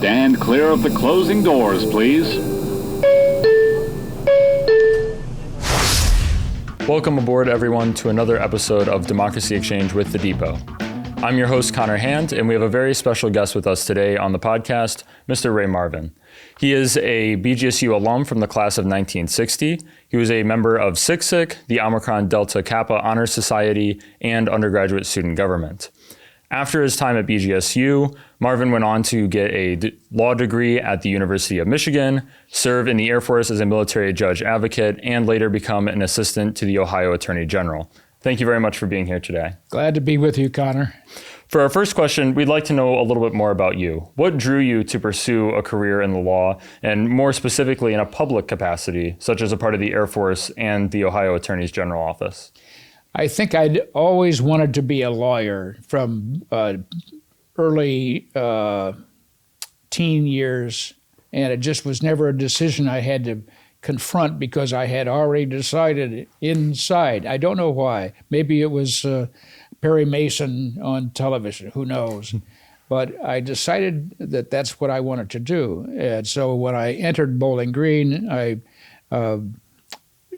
Stand clear of the closing doors, please. Welcome aboard, everyone, to another episode of Democracy Exchange with The Depot. I'm your host, Connor Hand, and we have a very special guest with us today on the podcast, Mr. Ray Marvin. He is a BGSU alum from the class of 1960. He was a member of SIGSIC, the Omicron Delta Kappa Honor Society, and undergraduate student government. After his time at BGSU, Marvin went on to get a law degree at the University of Michigan, serve in the Air Force as a military judge advocate, and later become an assistant to the Ohio Attorney General. Thank you very much for being here today. Glad to be with you, Connor. For our first question, we'd like to know a little bit more about you. What drew you to pursue a career in the law, and more specifically in a public capacity, such as a part of the Air Force and the Ohio Attorney General office? I think I'd always wanted to be a lawyer from early teen years, and it just was never a decision I had to confront because I had already decided inside. I don't know why. Maybe it was Perry Mason on television, who knows? But I decided that that's what I wanted to do. And so when I entered Bowling Green, I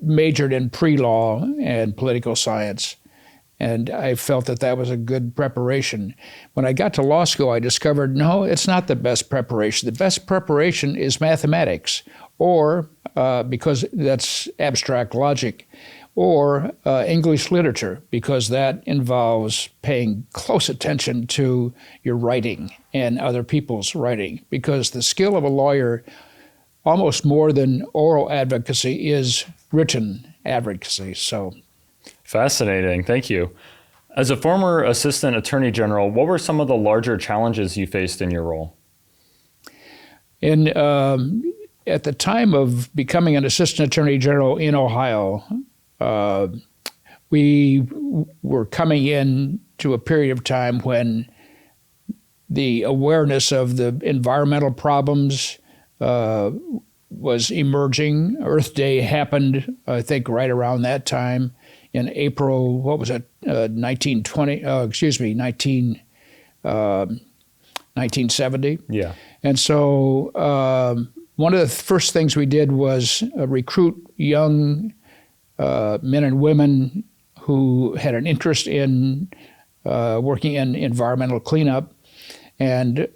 majored in pre-law and political science, and I felt that that was a good preparation. When I got to law school, I discovered, no, it's not the best preparation. The best preparation is mathematics, or because that's abstract logic, or English literature, because that involves paying close attention to your writing and other people's writing, because the skill of a lawyer, almost more than oral advocacy, is written advocacy. So, fascinating. Thank you. As a former Assistant Attorney General, what were some of the larger challenges you faced in your role? At the time of becoming an Assistant Attorney General in Ohio, we were coming in to a period of time when the awareness of the environmental problems was emerging. Earth Day happened, I think, right around that time in April, 1970. Yeah. And so one of the first things we did was recruit young men and women who had an interest in working in environmental cleanup and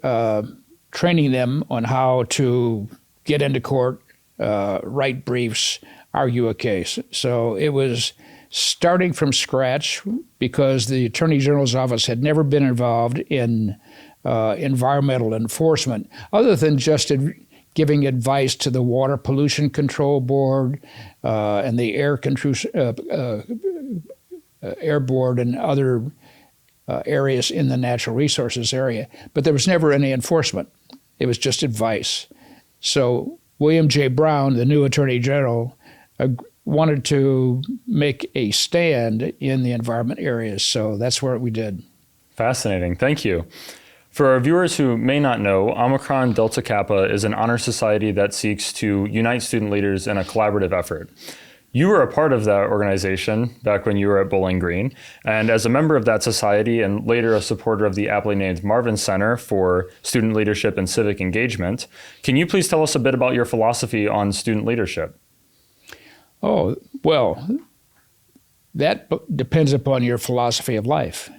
training them on how to get into court, write briefs, argue a case. So it was starting from scratch because the Attorney General's office had never been involved in environmental enforcement, other than just giving advice to the Water Pollution Control Board and the Air Board and other areas in the natural resources area. But there was never any enforcement. It was just advice. So William J. Brown, the new Attorney General, wanted to make a stand in the environment areas. So that's what we did. Fascinating. Thank you. For our viewers who may not know, Omicron Delta Kappa is an honor society that seeks to unite student leaders in a collaborative effort. You were a part of that organization back when you were at Bowling Green, and as a member of that society and later a supporter of the aptly named Marvin Center for Student Leadership and Civic Engagement, can you please tell us a bit about your philosophy on student leadership? Oh, well, that depends upon your philosophy of life,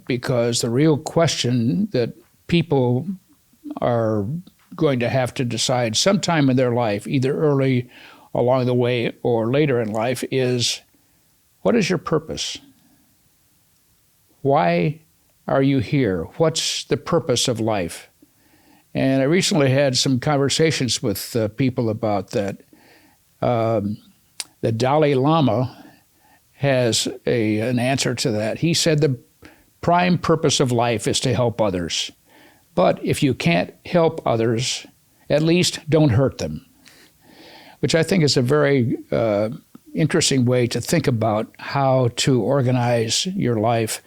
because the real question that people are going to have to decide sometime in their life, either early along the way or later in life, is what is your purpose? Why are you here? What's the purpose of life? And I recently had some conversations with people about that. The Dalai Lama has an answer to that. He said the prime purpose of life is to help others. But if you can't help others, at least don't hurt them, which I think is a very interesting way to think about how to organize your life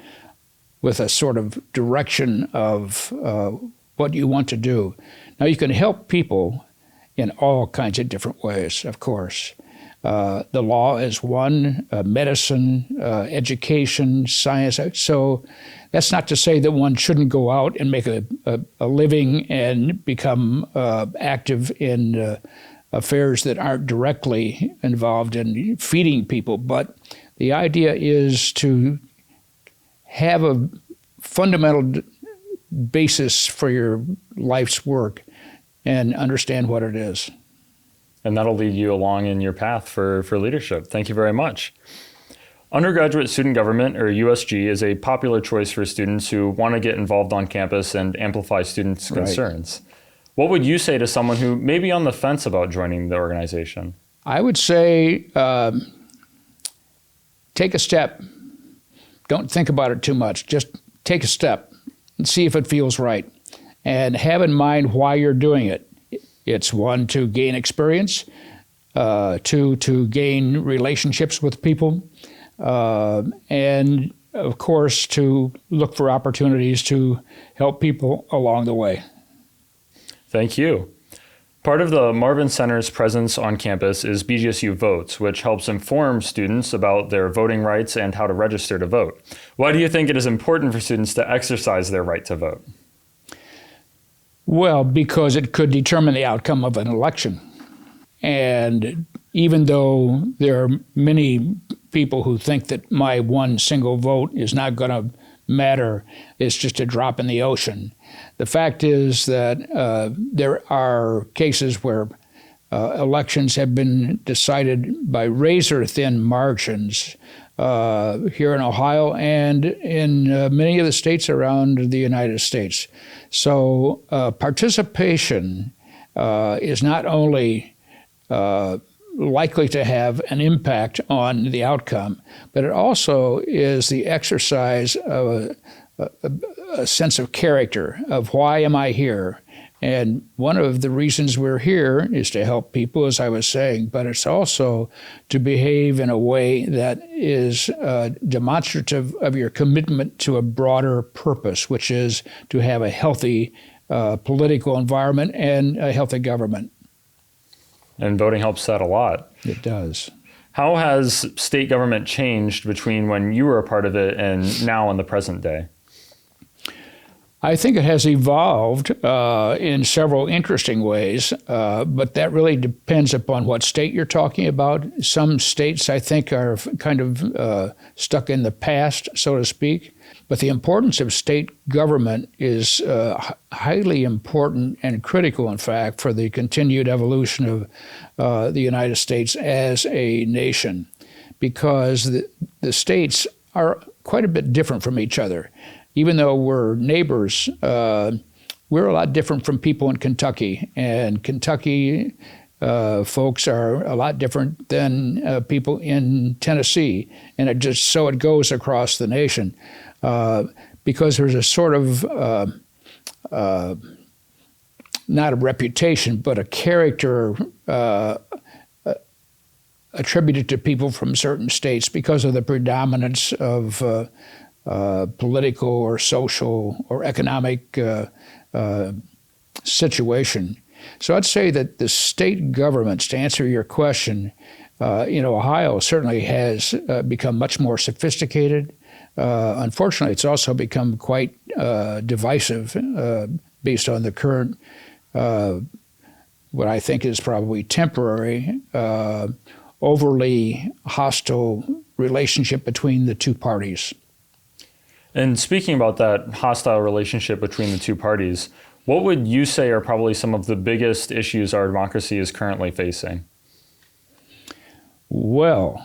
with a sort of direction of what you want to do. Now, you can help people in all kinds of different ways, of course. The law is one, medicine, education, science. So that's not to say that one shouldn't go out and make a living and become active in affairs that aren't directly involved in feeding people. But the idea is to have a fundamental basis for your life's work and understand what it is. And that'll lead you along in your path for leadership. Thank you very much. Undergraduate student government, or USG, is a popular choice for students who want to get involved on campus and amplify students' concerns. Right. What would you say to someone who may be on the fence about joining the organization? I would say take a step. Don't think about it too much. Just take a step and see if it feels right. And have in mind why you're doing it. It's one, to gain experience, two, to gain relationships with people, and of course, to look for opportunities to help people along the way. Thank you. Part of the Marvin Center's presence on campus is BGSU Votes, which helps inform students about their voting rights and how to register to vote. Why do you think it is important for students to exercise their right to vote? Well, because it could determine the outcome of an election. And even though there are many people who think that my one single vote is not going to matter, it's just a drop in the ocean, the fact is that there are cases where elections have been decided by razor-thin margins here in Ohio and in many of the states around the United States. So participation is not only likely to have an impact on the outcome, but it also is the exercise of a sense of character, of why am I here? And one of the reasons we're here is to help people, as I was saying, but it's also to behave in a way that is demonstrative of your commitment to a broader purpose, which is to have a healthy political environment and a healthy government. And voting helps that a lot. It does. How has state government changed between when you were a part of it and now in the present day? I think it has evolved in several interesting ways, but that really depends upon what state you're talking about. Some states, I think, are kind of stuck in the past, so to speak. But the importance of state government is highly important and critical, in fact, for the continued evolution of the United States as a nation, because the states are quite a bit different from each other. Even though we're neighbors, we're a lot different from people in Kentucky. And Kentucky folks are a lot different than people in Tennessee. And it goes across the nation. Because there's a sort of, not a reputation, but a character attributed to people from certain states because of the predominance of political or social or economic situation. So I'd say that the state governments, to answer your question, in Ohio certainly has become much more sophisticated. Unfortunately, it's also become quite divisive based on the current, what I think is probably temporary, overly hostile relationship between the two parties. And speaking about that hostile relationship between the two parties, what would you say are probably some of the biggest issues our democracy is currently facing? Well,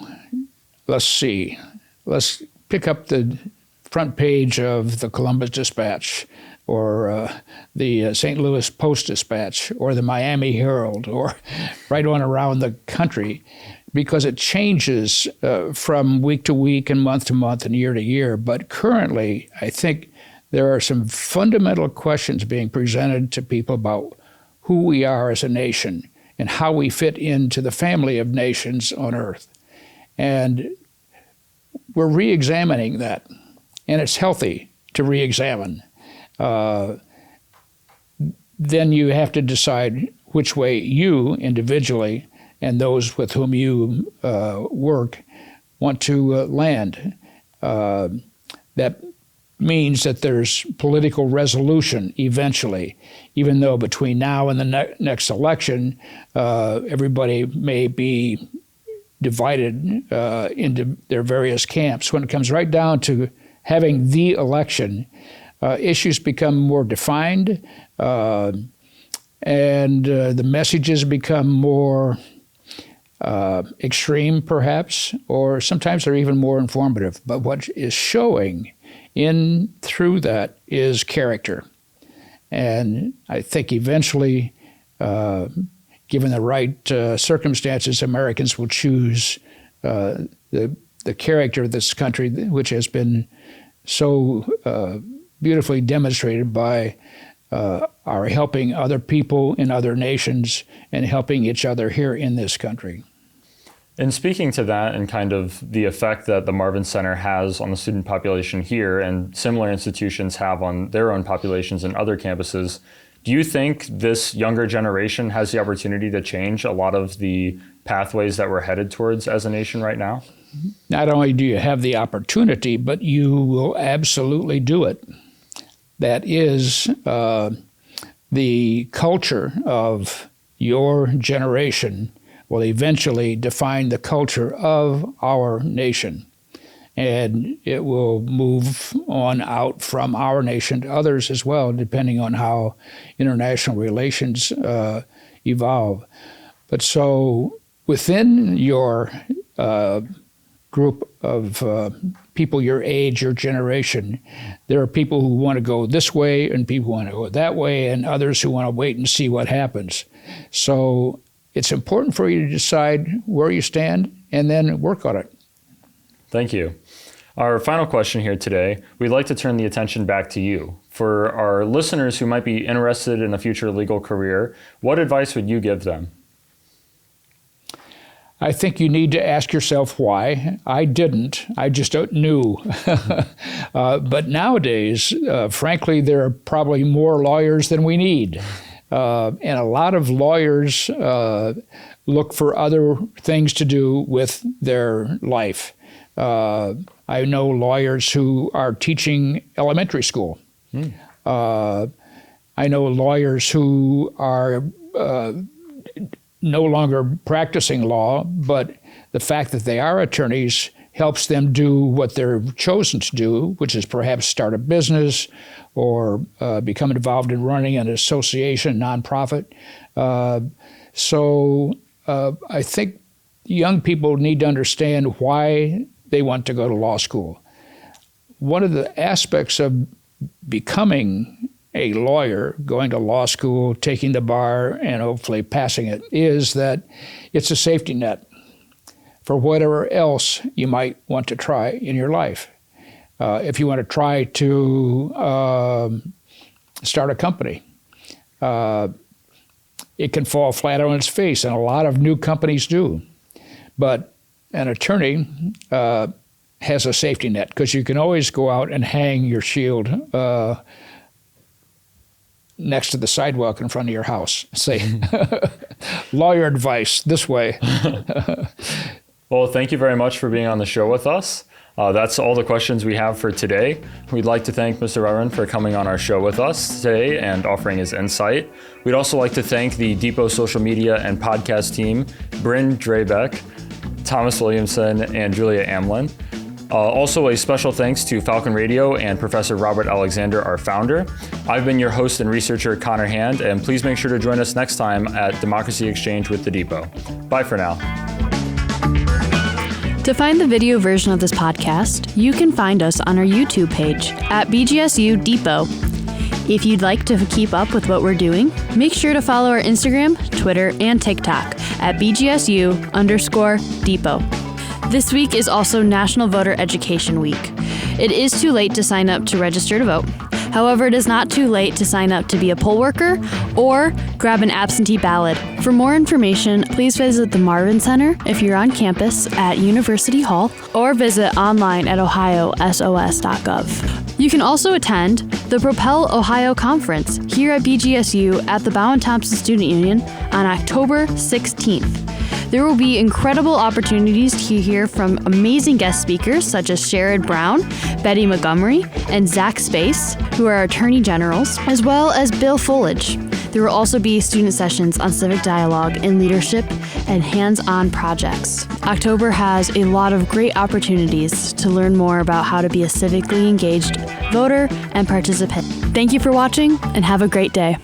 let's see. Let's pick up the front page of the Columbus Dispatch or the St. Louis Post-Dispatch or the Miami Herald or right on around the country, because it changes from week to week and month to month and year to year. But currently, I think there are some fundamental questions being presented to people about who we are as a nation and how we fit into the family of nations on earth. And we're re-examining that, and it's healthy to re-examine. Then you have to decide which way you individually and those with whom you work want to land. That means that there's political resolution eventually, even though between now and the next election, everybody may be divided into their various camps. When it comes right down to having the election, issues become more defined, and the messages become more extreme, perhaps, or sometimes they're even more informative. But what is showing through that is character. And I think eventually, given the right circumstances, Americans will choose the character of this country, which has been so beautifully demonstrated by our helping other people in other nations and helping each other here in this country. And speaking to that and kind of the effect that the Marvin Center has on the student population here and similar institutions have on their own populations and other campuses, do you think this younger generation has the opportunity to change a lot of the pathways that we're headed towards as a nation right now? Not only do you have the opportunity, but you will absolutely do it. That is the culture of your generation will eventually define the culture of our nation. And it will move on out from our nation to others as well, depending on how international relations evolve. But so within your group of people your age, your generation, there are people who want to go this way and people who want to go that way and others who want to wait and see what happens. So it's important for you to decide where you stand and then work on it. Thank you. Our final question here today, we'd like to turn the attention back to you. For our listeners who might be interested in a future legal career, what advice would you give them? I think you need to ask yourself why. I didn't. I just knew. But nowadays, frankly, there are probably more lawyers than we need. And a lot of lawyers look for other things to do with their life. I know lawyers who are teaching elementary school. I know lawyers who are no longer practicing law, but the fact that they are attorneys helps them do what they're chosen to do, which is perhaps start a business or become involved in running an association, nonprofit. So I think young people need to understand why they want to go to law school. One of the aspects of becoming a lawyer, going to law school, taking the bar, and hopefully passing it, is that it's a safety net for whatever else you might want to try in your life. If you want to try to start a company, it can fall flat on its face, and a lot of new companies do. But an attorney has a safety net because you can always go out and hang your shield next to the sidewalk in front of your house. Say, lawyer advice this way. Well, thank you very much for being on the show with us. That's all the questions we have for today. We'd like to thank Mr. Marvin for coming on our show with us today and offering his insight. We'd also like to thank the Depot social media and podcast team, Bryn Drabeck, Thomas Williamson, and Julia Amlin. Also, a special thanks to Falcon Radio and Professor Robert Alexander, our founder. I've been your host and researcher, Connor Hand, and please make sure to join us next time at Democracy Exchange with the Depot. Bye for now. To find the video version of this podcast, you can find us on our YouTube page at BGSU Depot. If you'd like to keep up with what we're doing, make sure to follow our Instagram, Twitter, and TikTok at BGSU_Depot. This week is also National Voter Education Week. It is too late to sign up to register to vote. However, it is not too late to sign up to be a poll worker or grab an absentee ballot. For more information, please visit the Marvin Center if you're on campus at University Hall or visit online at ohiosos.gov. You can also attend the Propel Ohio Conference here at BGSU at the Bowen Thompson Student Union on October 16th. There will be incredible opportunities to hear from amazing guest speakers such as Sherrod Brown, Betty Montgomery, and Zach Space, who are attorney generals, as well as Bill Fullage. There will also be student sessions on civic dialogue and leadership and hands-on projects. October has a lot of great opportunities to learn more about how to be a civically engaged voter and participant. Thank you for watching and have a great day.